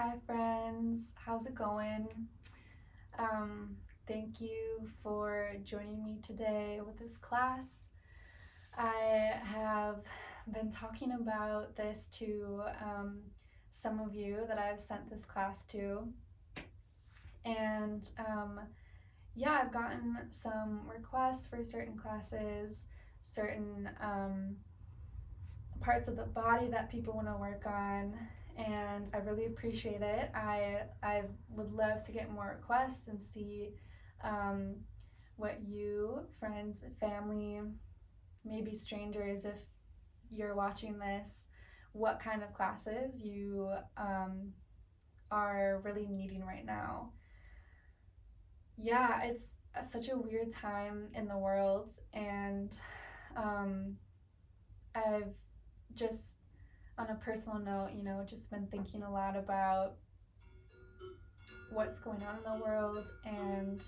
Hi friends, how's it going? Thank you for joining me today with this class. I have been talking about this to some of you that I've sent this class to, and yeah, I've gotten some requests for certain classes, certain parts of the body that people want to work on, and I really appreciate it. I would love to get more requests and see what you, friends, family, maybe strangers, if you're watching this, what kind of classes you are really needing right now. Yeah, it's such a weird time in the world, and I've just, on a personal note, just been thinking a lot about what's going on in the world and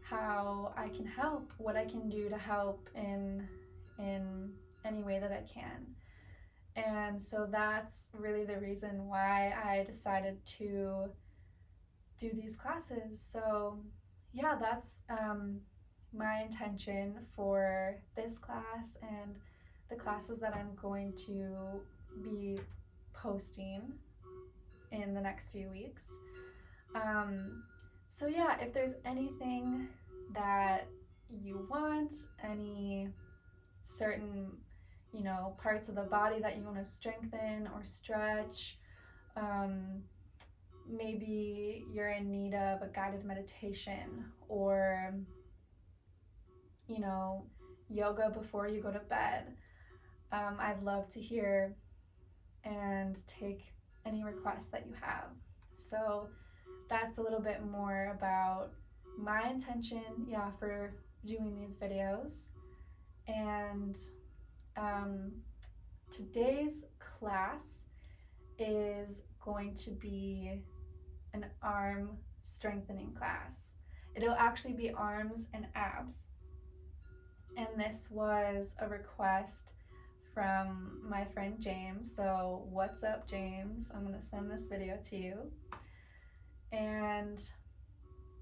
how I can help, what I can do to help in any way that I can. And so that's really the reason why I decided to do these classes. So yeah, that's my intention for this class and the classes that I'm going to be posting in the next few weeks. So yeah, if there's anything that you want, any certain, parts of the body that you want to strengthen or stretch, maybe you're in need of a guided meditation or, yoga before you go to bed, I'd love to hear and take any requests that you have. So that's a little bit more about my intention, for doing these videos. And today's class is going to be an arm strengthening class. It'll actually be arms and abs. And this was a request from my friend James. So what's up, James? I'm going to send this video to you. And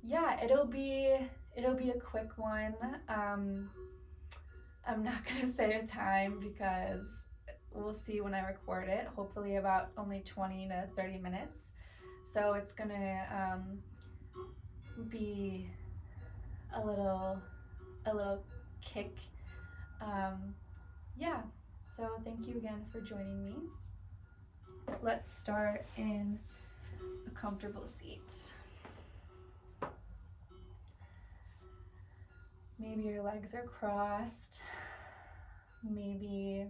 yeah, it'll be a quick one. I'm not gonna say a time because we'll see when I record it. Hopefully about only 20 to 30 minutes. So it's gonna be a little kick. Yeah. So thank you again for joining me. Let's start in a comfortable seat. Maybe your legs are crossed. Maybe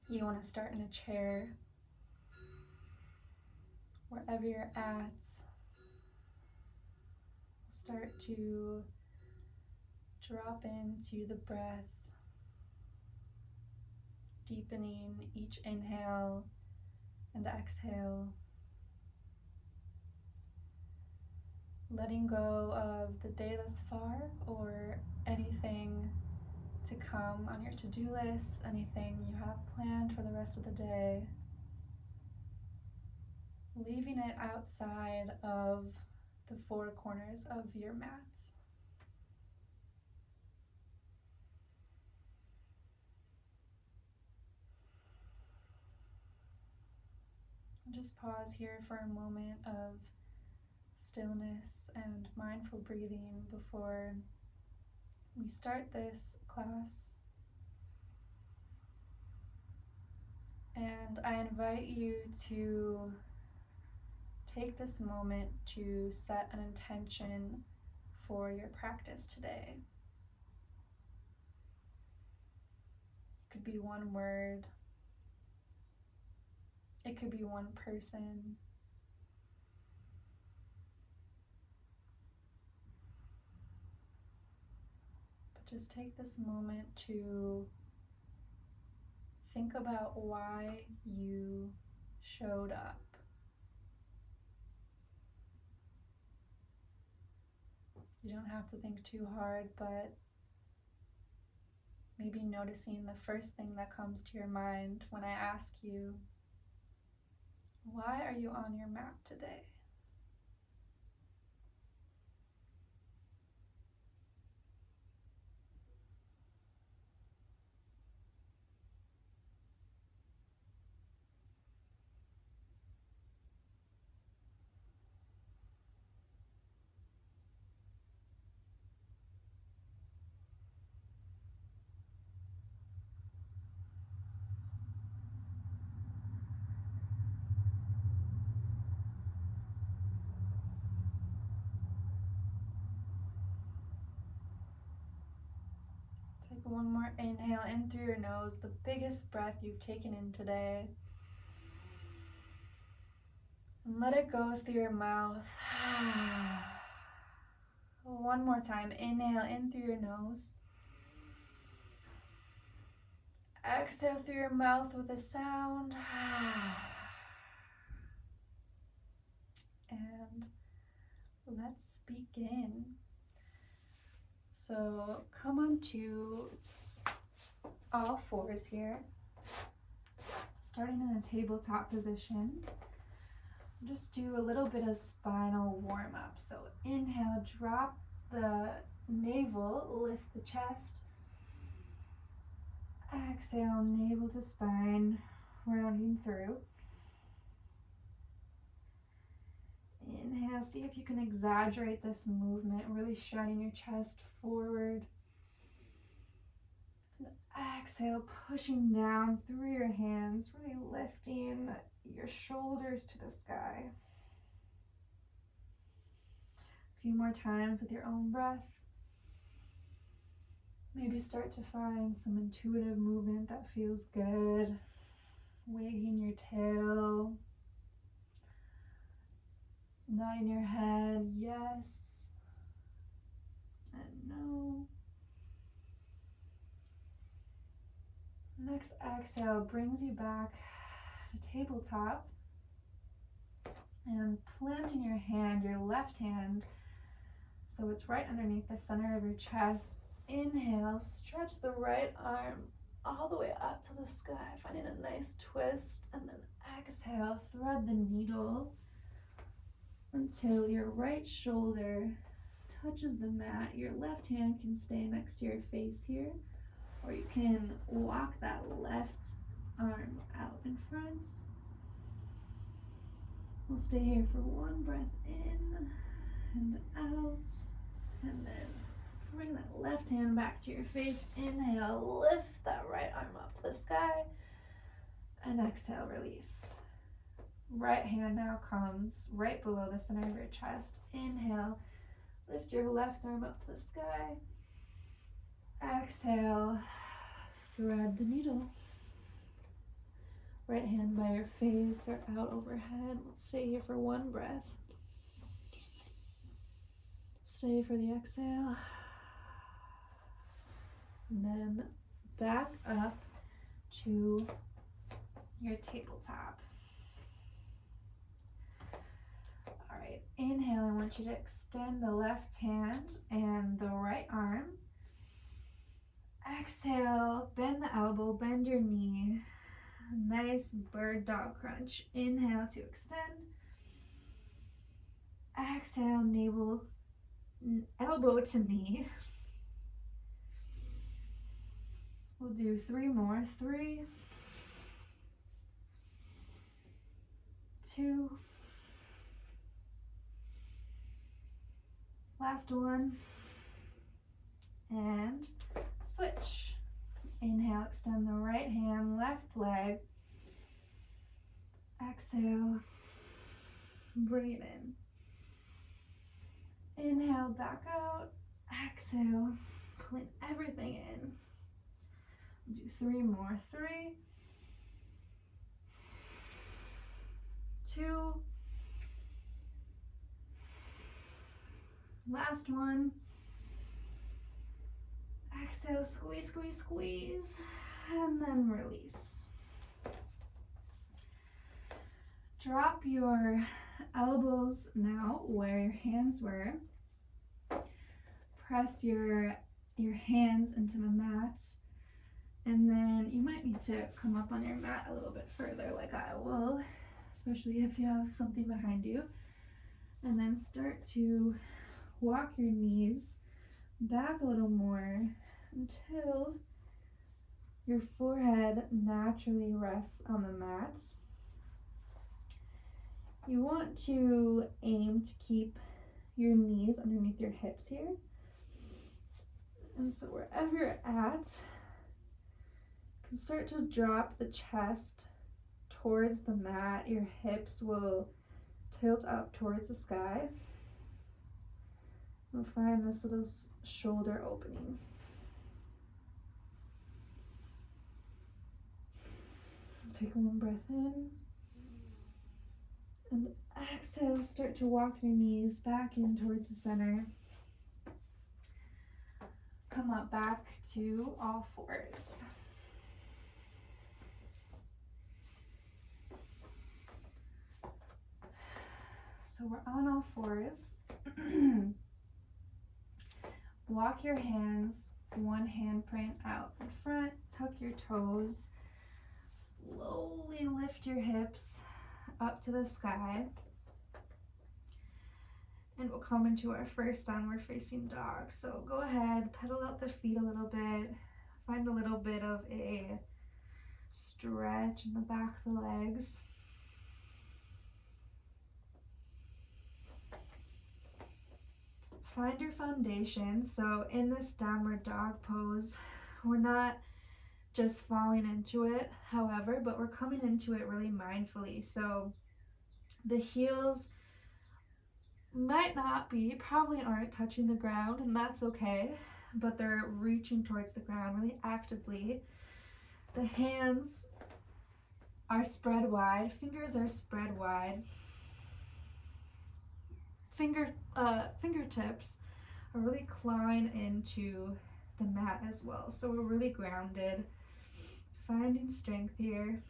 you want to start in a chair. Wherever you're at, start to drop into the breath, deepening each inhale and exhale. Letting go of the day thus far or anything to come on your to-do list, anything you have planned for the rest of the day. Leaving it outside of the four corners of your mats. Just pause here for a moment of stillness and mindful breathing before we start this class. And I invite you to take this moment to set an intention for your practice today. It could be one word. It could be one person. But just take this moment to think about why you showed up. You don't have to think too hard, but maybe noticing the first thing that comes to your mind when I ask you, Why are you on your mat today? Take one more inhale in through your nose, the biggest breath you've taken in today. And let it go through your mouth. One more time, inhale in through your nose. Exhale through your mouth with a sound. And let's begin. So come onto all fours here, starting in a tabletop position. Just do a little bit of spinal warm-up. So inhale, drop the navel, lift the chest. Exhale, navel to spine, rounding through. Inhale, see if you can exaggerate this movement, really shining your chest forward. And exhale, pushing down through your hands, really lifting your shoulders to the sky. A few more times with your own breath. Maybe start to find some intuitive movement that feels good. Wagging your tail. Nodding your head, yes and no. Next exhale brings you back to tabletop. And planting your hand, your left hand, so it's right underneath the center of your chest. Inhale, stretch the right arm all the way up to the sky, finding a nice twist. And then exhale, thread the needle until your right shoulder touches the mat. Your left hand can stay next to your face here, or you can walk that left arm out in front. We'll stay here for one breath in and out, and then bring that left hand back to your face. Inhale, lift that right arm up to the sky, and exhale, release. Right hand now comes right below the center of your chest. Inhale, lift your left arm up to the sky. Exhale, thread the needle. Right hand by your face or out overhead. Let's stay here for one breath. Stay for the exhale. And then back up to your tabletop. All right, inhale, I want you to extend the left hand and the right arm. Exhale, bend the elbow, bend your knee. Nice bird dog crunch. Inhale to extend. Exhale, navel, elbow to knee. We'll do 3 more. 3, 2, last one, and switch. Inhale, extend the right hand, left leg. Exhale, bring it in. Inhale, back out. Exhale, pulling everything in. Do 3 more. 3, 2, last one. Exhale, squeeze, squeeze, squeeze, and then release. Drop your elbows now where your hands were. Press your hands into the mat, and then you might need to come up on your mat a little bit further like I will. especially if you have something behind you. And then start to walk your knees back a little more until your forehead naturally rests on the mat. You want to aim to keep your knees underneath your hips here. And so wherever you're at, you can start to drop the chest towards the mat. Your hips will tilt up towards the sky. You'll find this little shoulder opening. Take one breath in. And exhale, start to walk your knees back in towards the center. Come up back to all fours. So we're on all fours. Walk your hands, one handprint out in front, tuck your toes, slowly lift your hips up to the sky, and we'll come into our first downward facing dog. So go ahead, pedal out the feet a little bit, find a little bit of a stretch in the back of the legs. Find your foundation. So in this downward dog pose, we're not just falling into it, however, but we're coming into it really mindfully. So the heels might not be, probably aren't touching the ground, and that's okay, but they're reaching towards the ground really actively. The hands are spread wide, fingers are spread wide. Fingertips are really clawing into the mat as well. So we're really grounded, finding strength here.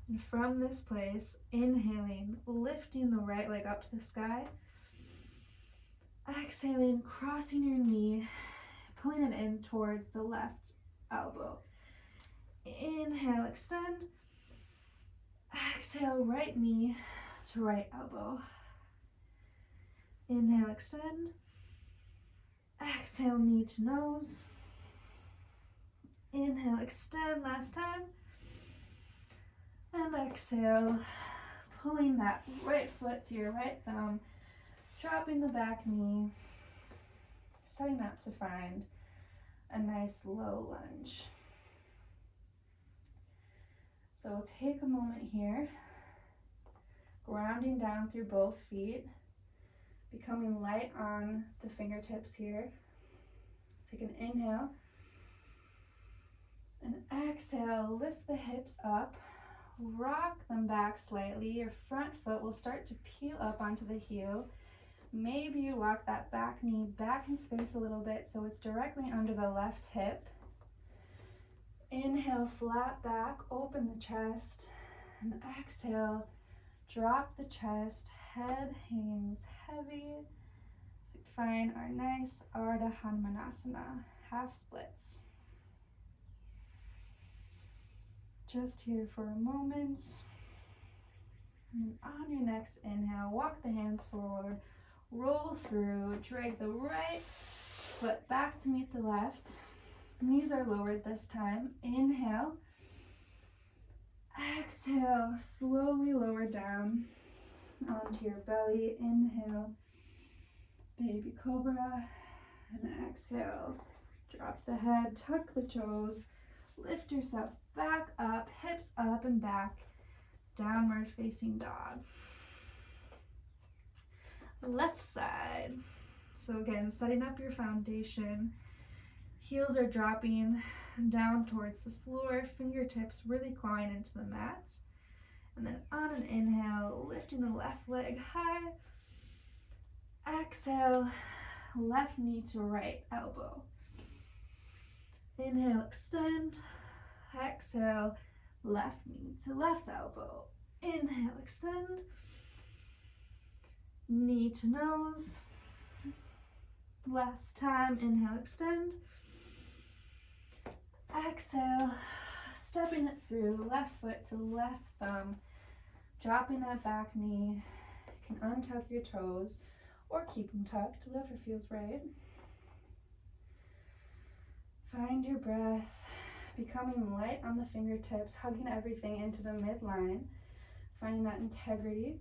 And from this place, inhaling, lifting the right leg up to the sky. Exhaling, crossing your knee, pulling it in towards the left elbow. Inhale, extend. Exhale, right knee to right elbow. Inhale, extend. Exhale, knee to nose. Inhale, extend, last time. And exhale, pulling that right foot to your right thumb, dropping the back knee, setting up to find a nice low lunge. So we'll take a moment here, grounding down through both feet, becoming light on the fingertips here. Take an inhale, and exhale, lift the hips up, rock them back slightly. Your front foot will start to peel up onto the heel. Maybe you walk that back knee back in space a little bit so it's directly under the left hip. Inhale, flat back, open the chest, and exhale, drop the chest, head hangs heavy. So we find our nice Ardha Hanumanasana, half splits. Just here for a moment. And on your next inhale, walk the hands forward, roll through, drag the right foot back to meet the left. Knees are lowered this time. Inhale. Exhale, slowly lower down onto your belly. Inhale, baby cobra. And exhale, drop the head, tuck the toes, lift yourself back up, hips up and back, downward facing dog. Left side. So again, setting up your foundation. Heels are dropping down towards the floor, fingertips really clawing into the mats. And then on an inhale, lifting the left leg high. Exhale, left knee to right elbow. Inhale, extend. Exhale, left knee to left elbow. Inhale, extend. Knee to nose. Last time, inhale, extend. Exhale, stepping it through, left foot to left thumb, dropping that back knee. You can untuck your toes or keep them tucked, whatever feels right. Find your breath, becoming light on the fingertips, hugging everything into the midline, finding that integrity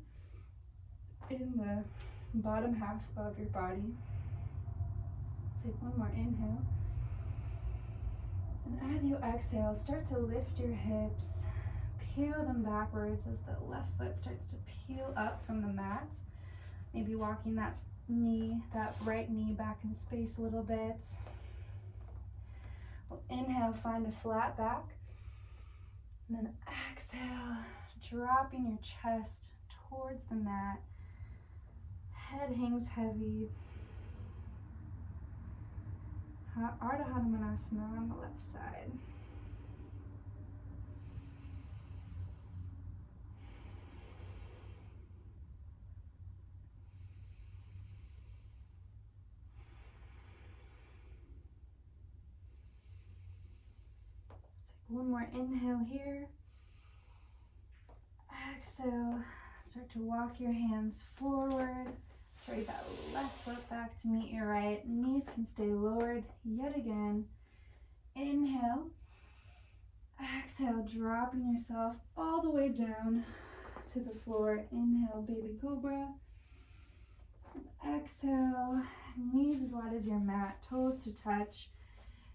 in the bottom half of your body. Take one more inhale. And as you exhale, start to lift your hips, peel them backwards as the left foot starts to peel up from the mat. Maybe walking that right knee back in space a little bit. We'll inhale, find a flat back. And then exhale, dropping your chest towards the mat. Head hangs heavy. Hanumanasana on the left side. Take one more inhale here. Exhale, start to walk your hands forward. Carry that left foot back to meet your right. Knees can stay lowered yet again. Inhale. Exhale, dropping yourself all the way down to the floor. Inhale, baby cobra. Exhale, knees as wide as your mat, toes to touch.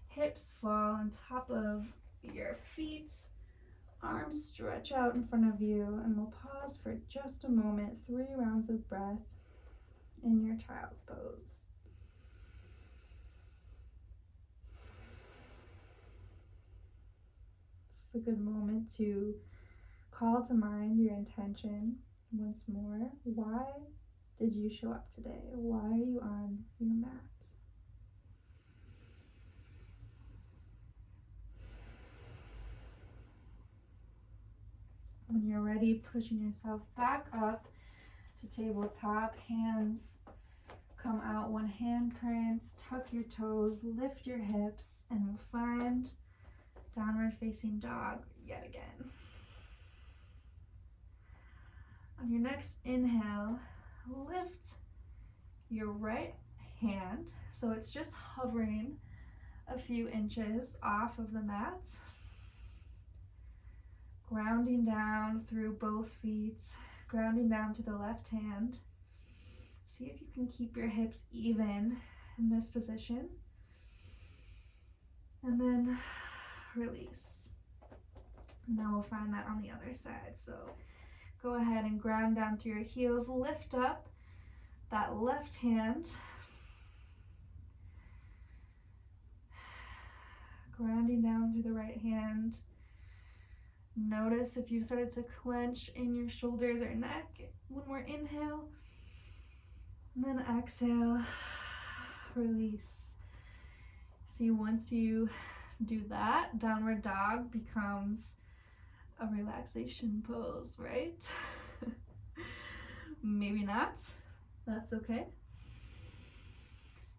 Hips fall on top of your feet. Arms stretch out in front of you, and we'll pause for just a moment. 3 rounds of breath in your child's pose. It's a good moment to call to mind your intention once more. Why did you show up today? Why are you on your mat? When you're ready, pushing yourself back up to tabletop, hands come out, one handprint, tuck your toes, lift your hips, and we'll find downward facing dog yet again. On your next inhale, lift your right hand so it's just hovering a few inches off of the mat. Grounding down through both feet, grounding down to the left hand. See if you can keep your hips even in this position. And then release. Now we'll find that on the other side. So go ahead and ground down through your heels. Lift up that left hand. Grounding down through the right hand. Notice if you've started to clench in your shoulders or neck. One more inhale. And then exhale. Release. See, once you do that, downward dog becomes a relaxation pose, right? Maybe not. That's okay.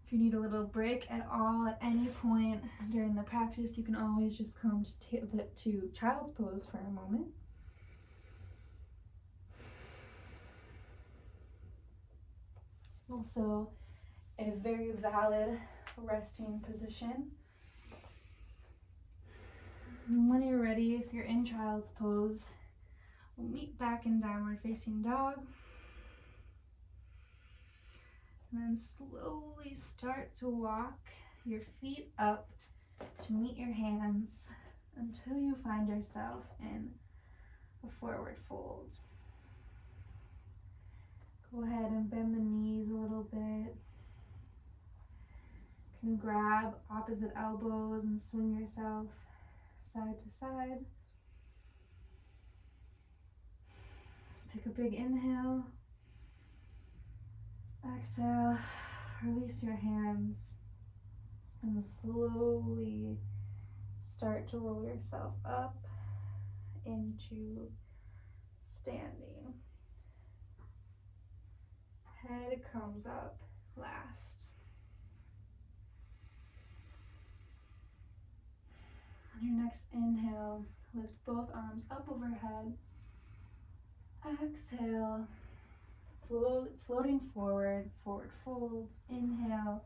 If you need a little break at all at any point during the practice, you can always just come to child's pose for a moment. Also, a very valid resting position. And when you're ready, if you're in child's pose, we'll meet back in downward facing dog. And then slowly start to walk your feet up to meet your hands until you find yourself in a forward fold. Go ahead and bend the knees a little bit. You can grab opposite elbows and swing yourself side to side. Take a big inhale. Exhale, release your hands, and slowly start to roll yourself up into standing. Head comes up last. On your next inhale, Lift both arms up overhead. Exhale, floating forward, forward fold. Inhale,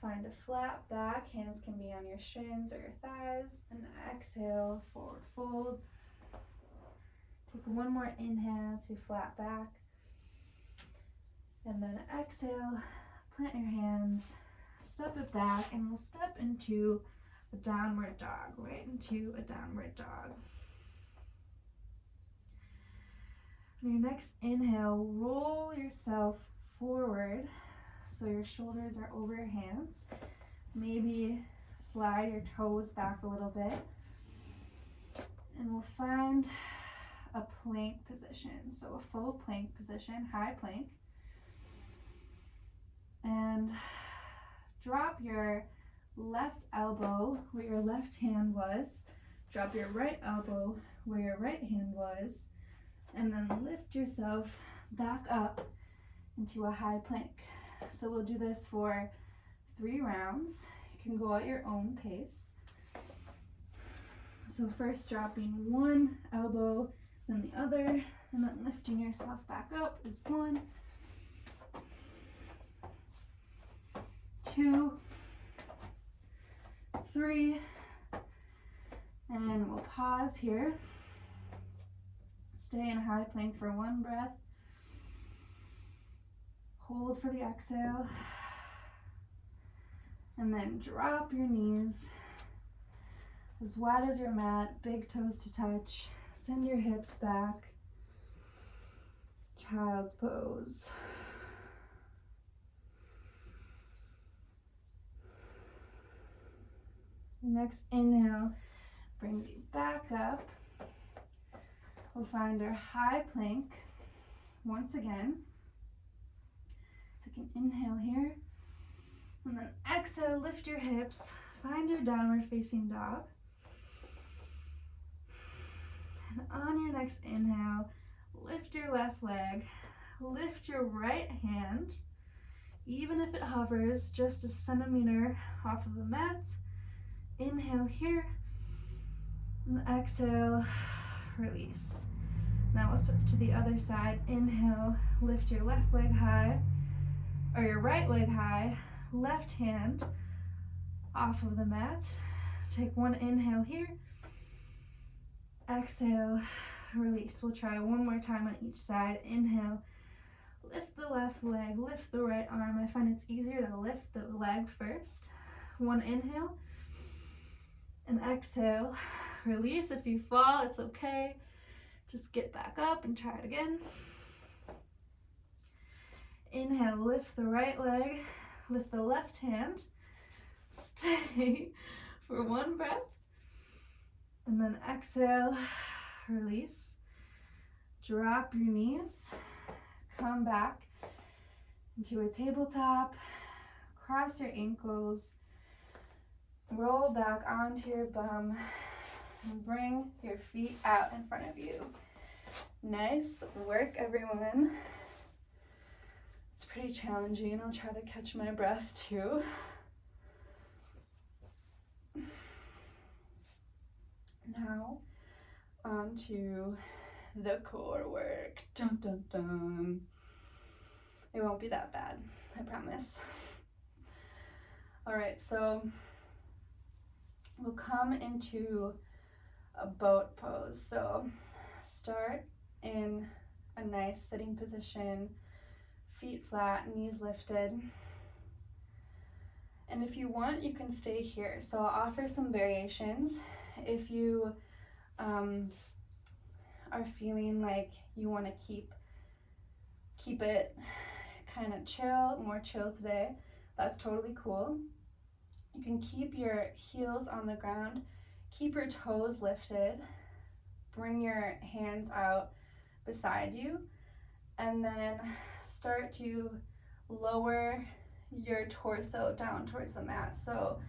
find a flat back. Hands can be on your shins or your thighs. And exhale, forward fold. Take one more inhale to flat back. And then exhale, plant your hands, step it back, and we'll step into a downward dog, right into a downward dog. On your next inhale, roll yourself forward so your shoulders are over your hands. Maybe slide your toes back a little bit. And we'll find a plank position. So a full plank position, high plank. And drop your left elbow where your left hand was. Drop your right elbow where your right hand was. And then lift yourself back up into a high plank. So we'll do this for 3 rounds. You can go at your own pace. So first dropping one elbow, then the other, and then lifting yourself back up is 1, 2, 3, and we'll pause here. Stay in high plank for 1 breath. Hold for the exhale. And then drop your knees as wide as your mat, big toes to touch. Send your hips back. Child's pose. Next inhale brings you back up. We'll find our high plank once again. Take an inhale here. And then exhale, lift your hips. Find your downward facing dog. And on your next inhale, lift your left leg. Lift your right hand. Even if it hovers just a centimeter off of the mat. Inhale here. And exhale, release. Now we'll switch to the other side. Inhale, lift your left leg high, or your right leg high, left hand off of the mat. Take one inhale here. Exhale, release. We'll try one more time on each side. Inhale, lift the left leg, lift the right arm. I find it's easier to lift the leg first. One inhale, and exhale, release. If you fall, it's okay. Just get back up and try it again. Inhale, lift the right leg, lift the left hand. Stay for 1 breath. And then exhale, release. Drop your knees. Come back into a tabletop. Cross your ankles. Roll back onto your bum. And bring your feet out in front of you. Nice work, everyone. It's pretty challenging. I'll try to catch my breath too. Now, on to the core work. Dun dun dun. It won't be that bad, I promise. All right, so we'll come into a boat pose. So start in a nice sitting position, feet flat, knees lifted. And if you want, you can stay here. So I'll offer some variations. If you are feeling like you want to keep it kind of chill, more chill today, that's totally cool. You can keep your heels on the ground, keep your toes lifted, bring your hands out beside you, and then start to lower your torso down towards the mat. So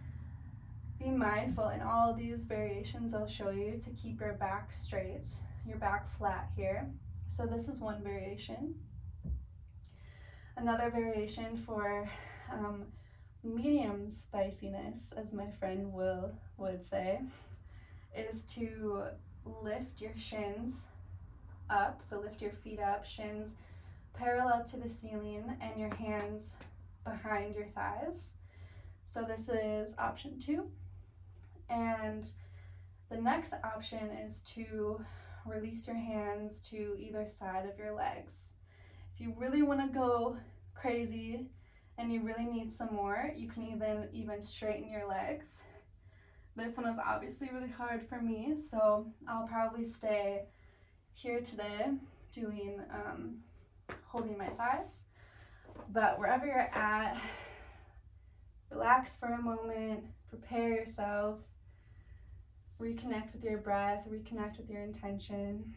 be mindful in all of these variations I'll show you to keep your back straight, your back flat here. So this is one variation. Another variation for medium spiciness, as my friend would say, is to lift your shins up. So lift your feet up, shins parallel to the ceiling, and your hands behind your thighs. So this is option 2. And the next option is to release your hands to either side of your legs. If you really want to go crazy and you really need some more, you can even straighten your legs. This one is obviously really hard for me, so I'll probably stay here today doing holding my thighs. But wherever you're at, relax for a moment, prepare yourself, reconnect with your breath, reconnect with your intention.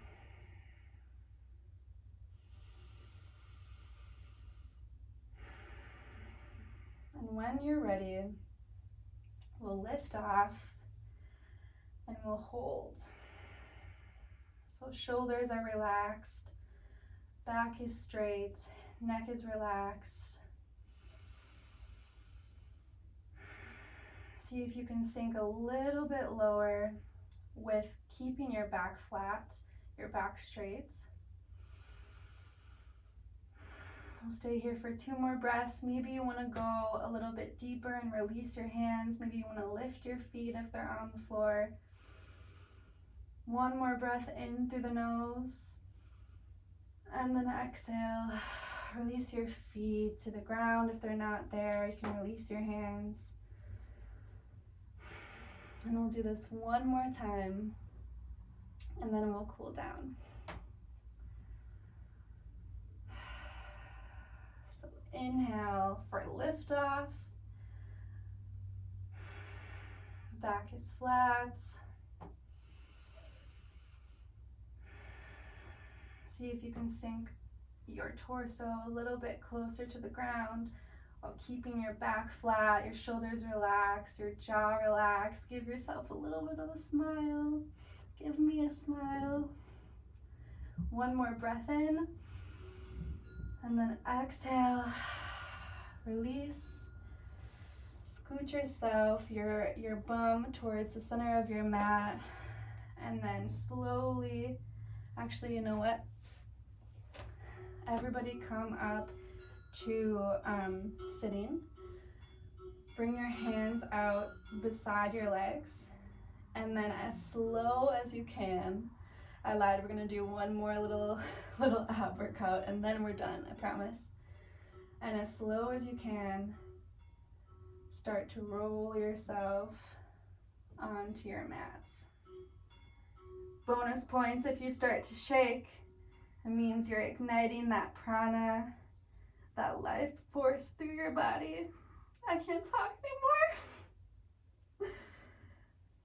And when you're ready, we'll lift off and we'll hold. So shoulders are relaxed, back is straight, neck is relaxed. See if you can sink a little bit lower with keeping your back flat, your back straight. We'll stay here for 2 more breaths. Maybe you want to go a little bit deeper and release your hands. Maybe you want to lift your feet if they're on the floor. 1 more breath in through the nose. And then exhale. Release your feet to the ground if they're not there. You can release your hands. And we'll do this 1 more time. And then we'll cool down. So inhale for liftoff. Back is flat. See if you can sink your torso a little bit closer to the ground while keeping your back flat, your shoulders relaxed, your jaw relaxed. Give yourself a little bit of a smile. Give me a smile. 1 more breath in. And then exhale. Release. Scoot yourself, your bum towards the center of your mat. And then slowly, actually, you know what? Everybody come up to sitting. Bring your hands out beside your legs. And then as slow as you can, I lied, we're gonna do 1 more little ab workout and then we're done, I promise. And as slow as you can, start to roll yourself onto your mats. Bonus points if you start to shake. It means you're igniting that prana, that life force through your body. I can't talk anymore.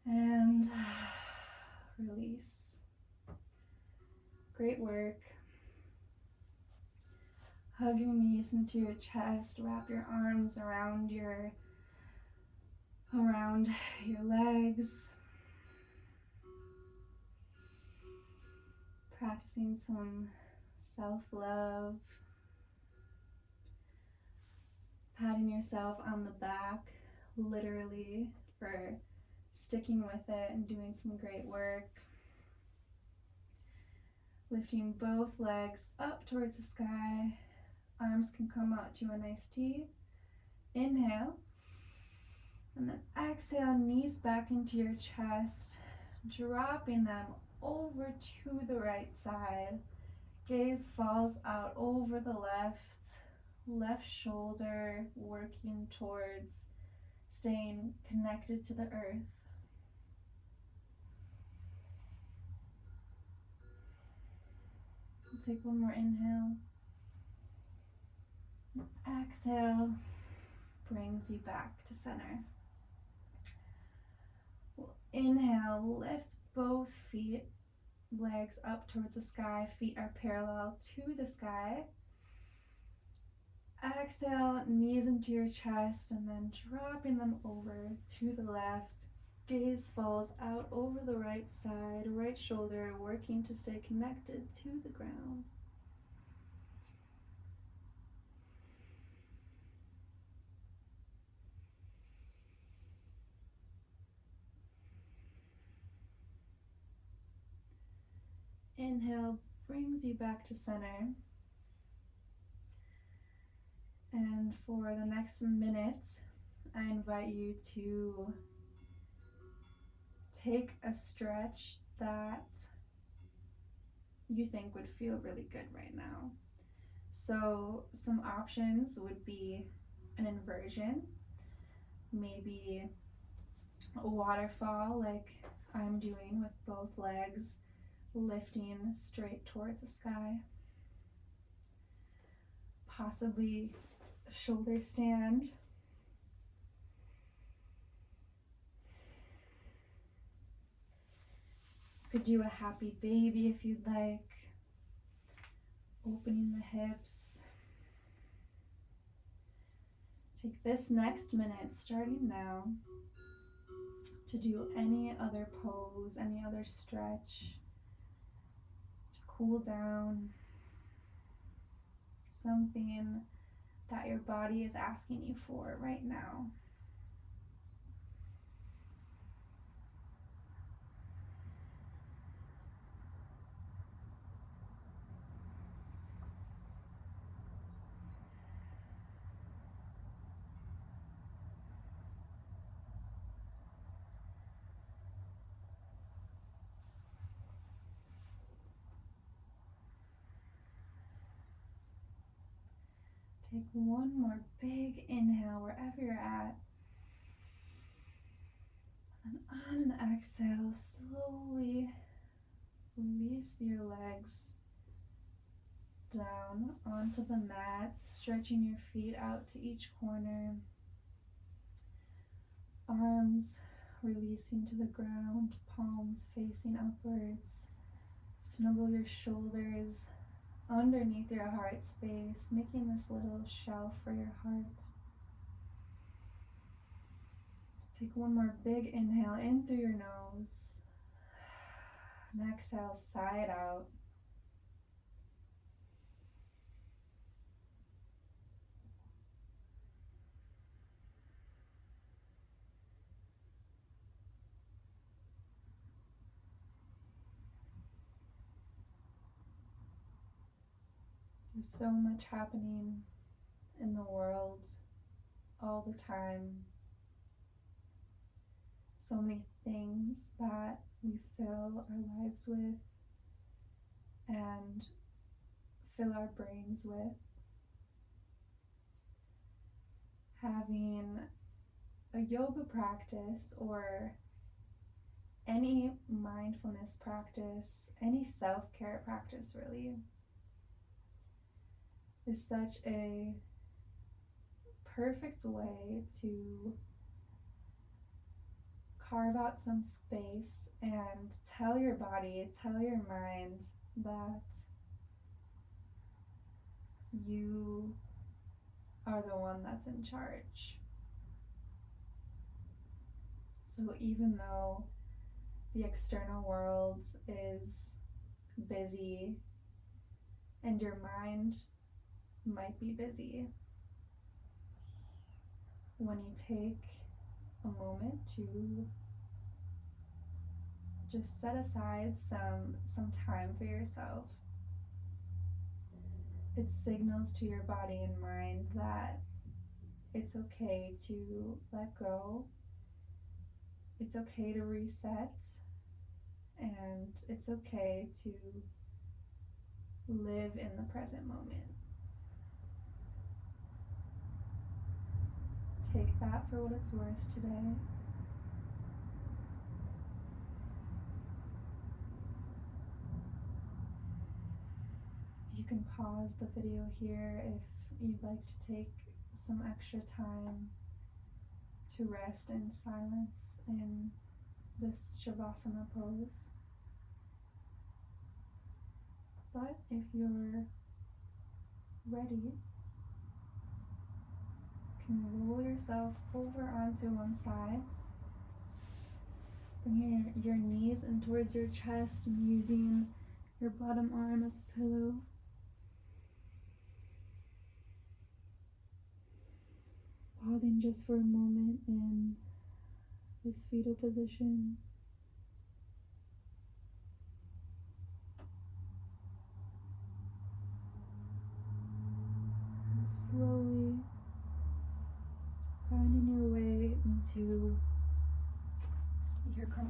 And release. Great work. Hug your knees into your chest. Wrap your arms around your legs. Practicing some self-love. Patting yourself on the back, literally, for sticking with it and doing some great work. Lifting both legs up towards the sky. Arms can come out to a nice T. Inhale. And then exhale, knees back into your chest, dropping them over to the right side. Gaze falls out over the left shoulder, working towards staying connected to the earth. We'll take 1 more inhale. Exhale brings you back to center. We'll inhale, lift both legs up towards the sky. Feet are parallel to the sky. Exhale, knees into your chest, and then dropping them over to the left. Gaze falls out over the right side, right shoulder, working to stay connected to the ground. inhale brings you back to center. And for the next minute, I invite you to take a stretch that you think would feel really good right now. So some options would be an inversion, maybe a waterfall like I'm doing with both legs lifting straight towards the sky. Possibly a shoulder stand. Could do a happy baby if you'd like. Opening the hips. Take this next minute, starting now, to do any other pose, any other stretch, to cool down. Something that your body is asking you for right now. Take one more big inhale wherever you're at. And on an exhale, slowly release your legs down onto the mat, stretching your feet out to each corner. Arms releasing to the ground, palms facing upwards. Snuggle your shoulders underneath your heart space, making this little shelf for your heart. Take one more big inhale in through your nose. And exhale, sigh it out. There's so much happening in the world all the time. So many things that we fill our lives with and fill our brains with. Having a yoga practice or any mindfulness practice, any self-care practice really, is such a perfect way to carve out some space and tell your body, tell your mind that you are the one that's in charge. So even though the external world is busy and your mind might be busy, when you take a moment to just set aside some time for yourself, it signals to your body and mind that it's okay to let go, it's okay to reset, and it's okay to live in the present moment. Take that for what it's worth today. You can pause the video here if you'd like to take some extra time to rest in silence in this Shavasana pose. But if you're ready, you can roll yourself over onto one side. Bring your knees in towards your chest and using your bottom arm as a pillow. Pausing just for a moment in this fetal position.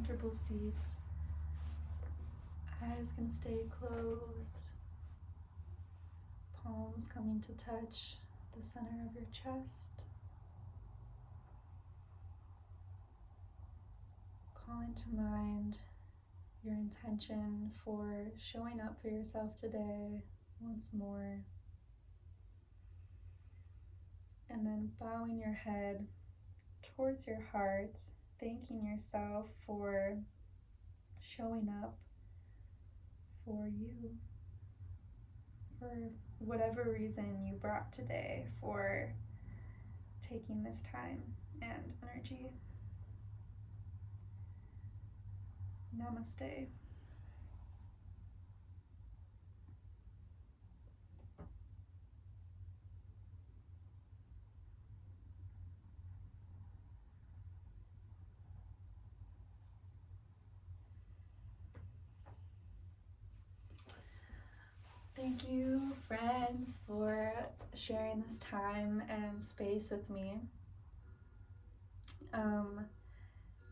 comfortable seat. Eyes can stay closed. Palms coming to touch the center of your chest. Calling to mind your intention for showing up for yourself today once more. And then bowing your head towards your heart, thanking yourself for showing up for you, for whatever reason you brought today, for taking this time and energy. Namaste. Thank you, friends, for sharing this time and space with me.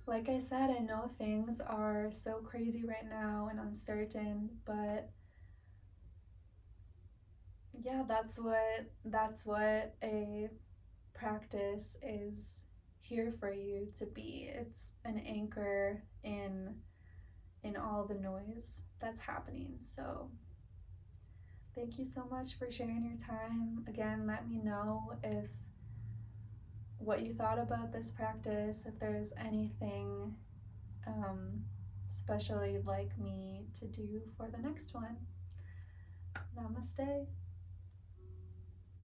Like I said, I know things are so crazy right now and uncertain, but yeah, that's what a practice is here for you to be. It's an anchor in all the noise that's happening. So thank you so much for sharing your time. Again, let me know if what you thought about this practice, if there's anything special you'd like me to do for the next one. Namaste.